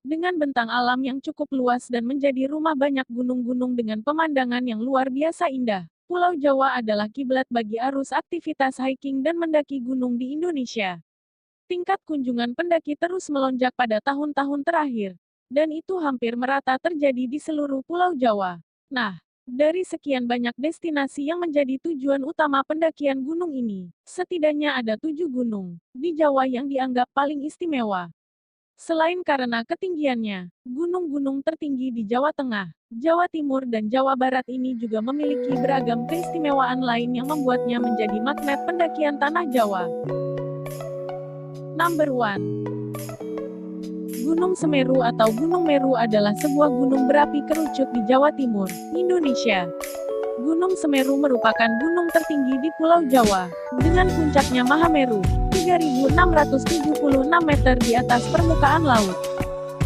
Dengan bentang alam yang cukup luas dan menjadi rumah banyak gunung-gunung dengan pemandangan yang luar biasa indah, Pulau Jawa adalah kiblat bagi arus aktivitas hiking dan mendaki gunung di Indonesia. Tingkat kunjungan pendaki terus melonjak pada tahun-tahun terakhir, dan itu hampir merata terjadi di seluruh Pulau Jawa. Nah, dari sekian banyak destinasi yang menjadi tujuan utama pendakian gunung ini, setidaknya ada 7 gunung di Jawa yang dianggap paling istimewa. Selain karena ketinggiannya, gunung-gunung tertinggi di Jawa Tengah, Jawa Timur dan Jawa Barat ini juga memiliki beragam keistimewaan lain yang membuatnya menjadi magnet pendakian tanah Jawa. Number 1. Gunung Semeru atau Gunung Meru adalah sebuah gunung berapi kerucut di Jawa Timur, Indonesia. Gunung Semeru merupakan gunung tertinggi di Pulau Jawa, dengan puncaknya Mahameru, 3.676 meter di atas permukaan laut.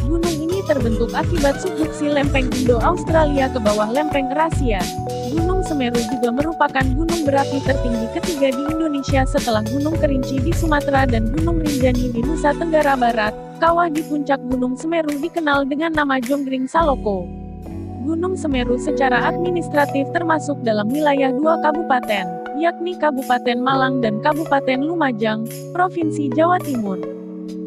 Gunung ini terbentuk akibat subduksi lempeng Indo-Australia ke bawah lempeng Eurasia. Gunung Semeru juga merupakan gunung berapi tertinggi ketiga di Indonesia setelah Gunung Kerinci di Sumatera dan Gunung Rinjani di Nusa Tenggara Barat. Kawah di puncak Gunung Semeru dikenal dengan nama Jonggring Saloko. Gunung Semeru secara administratif termasuk dalam wilayah 2 kabupaten, yakni Kabupaten Malang dan Kabupaten Lumajang, Provinsi Jawa Timur.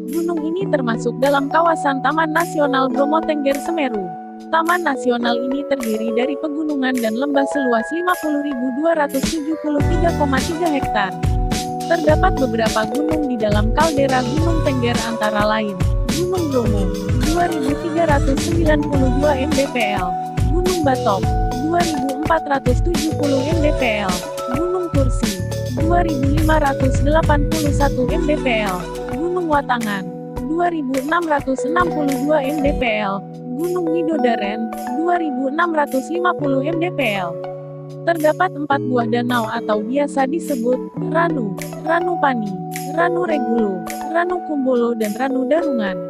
Gunung ini termasuk dalam kawasan Taman Nasional Bromo Tengger Semeru. Taman nasional ini terdiri dari pegunungan dan lembah seluas 50.273,3 hektar. Terdapat beberapa gunung di dalam kaldera Gunung Tengger antara lain, Gunung Bromo, 2.392 mdpl, Gunung Batok, 2.470 mdpl, Gunung Kursi, 2.581 mdpl, Gunung Watangan, 2.662 mdpl, Gunung Widodaren, 2.650 mdpl. Terdapat 4 buah danau atau biasa disebut Ranu, Ranu Pani, Ranu Regulo, Ranu Kumbolo dan Ranu Darungan.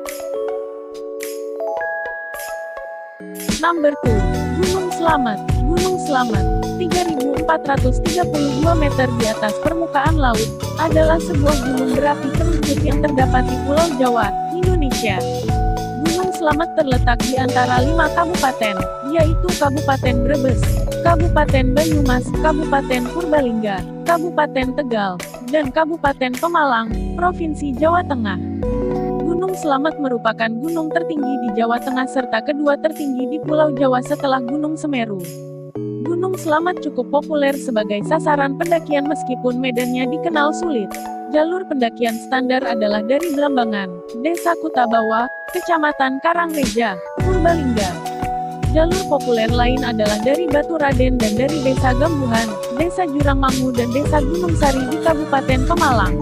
Number 2. Gunung Slamet. Gunung Slamet, 3.432 meter di atas permukaan laut, adalah sebuah gunung berapi kerucut yang terdapat di Pulau Jawa, Indonesia. Gunung Slamet terletak di antara 5 kabupaten, yaitu Kabupaten Brebes, Kabupaten Banyumas, Kabupaten Purbalingga, Kabupaten Tegal, dan Kabupaten Pemalang, Provinsi Jawa Tengah. Gunung Slamet merupakan gunung tertinggi di Jawa Tengah serta kedua tertinggi di Pulau Jawa setelah Gunung Semeru. Gunung Slamet cukup populer sebagai sasaran pendakian meskipun medannya dikenal sulit. Jalur pendakian standar adalah dari Blambangan, Desa Kutabawa, Kecamatan Karangreja, Purbalingga. Jalur populer lain adalah dari Batu Raden dan dari Desa Gambuhan, Desa Jurangmangu dan Desa Gunung Sari di Kabupaten Pemalang.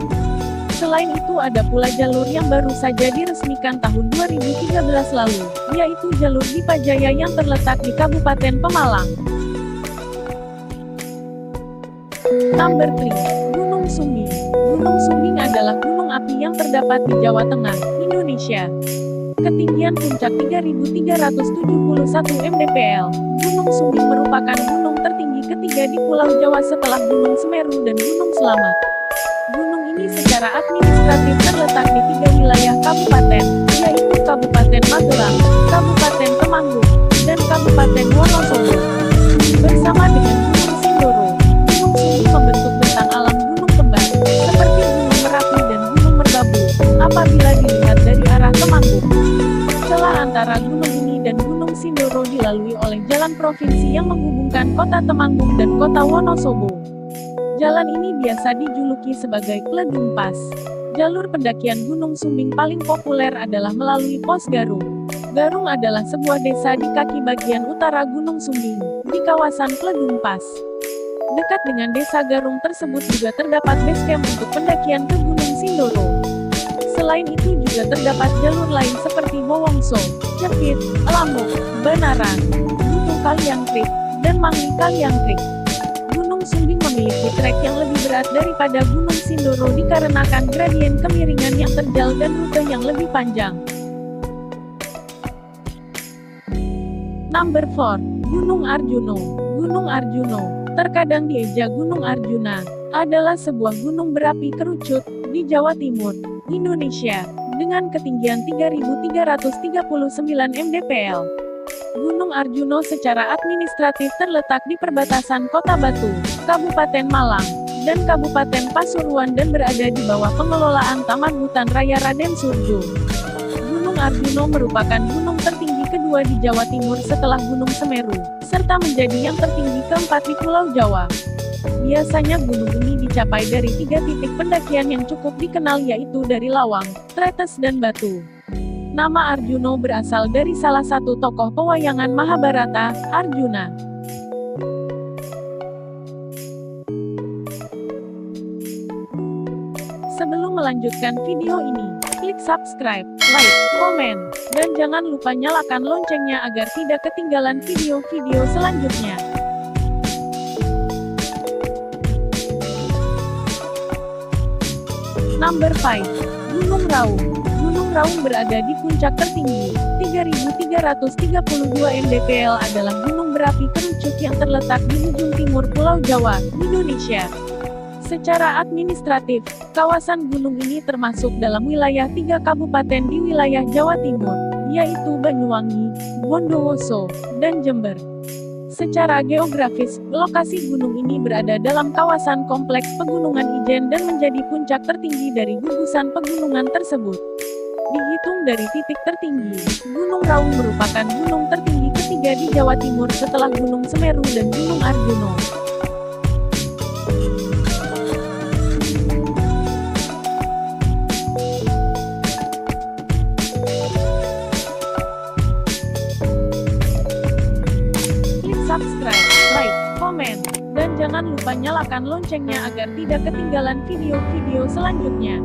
Selain itu ada pula jalur yang baru saja diresmikan tahun 2013 lalu, yaitu jalur Dipajaya yang terletak di Kabupaten Pemalang. Number 3. Gunung Sumbing. Gunung Sumbing adalah gunung api yang terdapat di Jawa Tengah, Indonesia. Ketinggian puncak 3.371 mdpl. Gunung Sumbing merupakan gunung tertinggi ketiga di Pulau Jawa setelah Gunung Semeru dan Gunung Slamet. Gunung ini secara administratif terletak di 3 wilayah kabupaten, yaitu Kabupaten Magelang, Kabupaten Temanggung, dan Kabupaten Wonosobo. Bersama dengan Gunung Sindoro, Gunung Sumbing membentuk bentang alam gunung kembar, seperti Gunung Merapi dan Gunung Merbabu, apabila dilihat dari arah Temanggung. Celah antara gunung ini dan Gunung Sindoro dilalui oleh jalan provinsi yang menghubungkan kota Temanggung dan kota Wonosobo. Jalan ini biasa dijuluki sebagai Pledung Pas. Jalur pendakian Gunung Sumbing paling populer adalah melalui Pos Garung. Garung adalah sebuah desa di kaki bagian utara Gunung Sumbing, di kawasan Pledung Pas. Dekat dengan desa Garung tersebut juga terdapat base camp untuk pendakian ke Gunung Sindoro. Selain itu juga terdapat jalur lain seperti Bowongso, Cekit, Lamuk, Banaran, Butuh Kaliangkrik, dan Mangli Kaliangkrik. Gunung Sumbing memiliki trek yang lebih berat daripada Gunung Sindoro dikarenakan gradien kemiringan yang terjal dan rute yang lebih panjang. Number 4. Gunung Arjuno. Gunung Arjuno, terkadang dieja Gunung Arjuna, adalah sebuah gunung berapi kerucut di Jawa Timur, Indonesia. dengan ketinggian 3.339 mdpl. Gunung Arjuno secara administratif terletak di perbatasan Kota Batu, Kabupaten Malang, dan Kabupaten Pasuruan dan berada di bawah pengelolaan Taman Hutan Raya Raden Suryo. Gunung Arjuno merupakan gunung tertinggi kedua di Jawa Timur setelah Gunung Semeru, serta menjadi yang tertinggi keempat di Pulau Jawa. Biasanya gunung ini dicapai dari 3 titik pendakian yang cukup dikenal yaitu dari Lawang, Tretes dan Batu. Nama Arjuno berasal dari salah satu tokoh pewayangan Mahabharata, Arjuna. Sebelum melanjutkan video ini, klik subscribe, like, komen, dan jangan lupa nyalakan loncengnya agar tidak ketinggalan video-video selanjutnya. Number 5. Gunung Raung. Gunung Raung berada di puncak tertinggi, 3.332 mdpl adalah gunung berapi kerucut yang terletak di ujung timur Pulau Jawa, Indonesia. Secara administratif, kawasan gunung ini termasuk dalam wilayah 3 kabupaten di wilayah Jawa Timur, yaitu Banyuwangi, Bondowoso, dan Jember. Secara geografis, lokasi gunung ini berada dalam kawasan kompleks Pegunungan Ijen dan menjadi puncak tertinggi dari gugusan pegunungan tersebut. Dihitung dari titik tertinggi, Gunung Raung merupakan gunung tertinggi ketiga di Jawa Timur setelah Gunung Semeru dan Gunung Arjuno. Subscribe, like, komen, dan jangan lupa nyalakan loncengnya agar tidak ketinggalan video-video selanjutnya.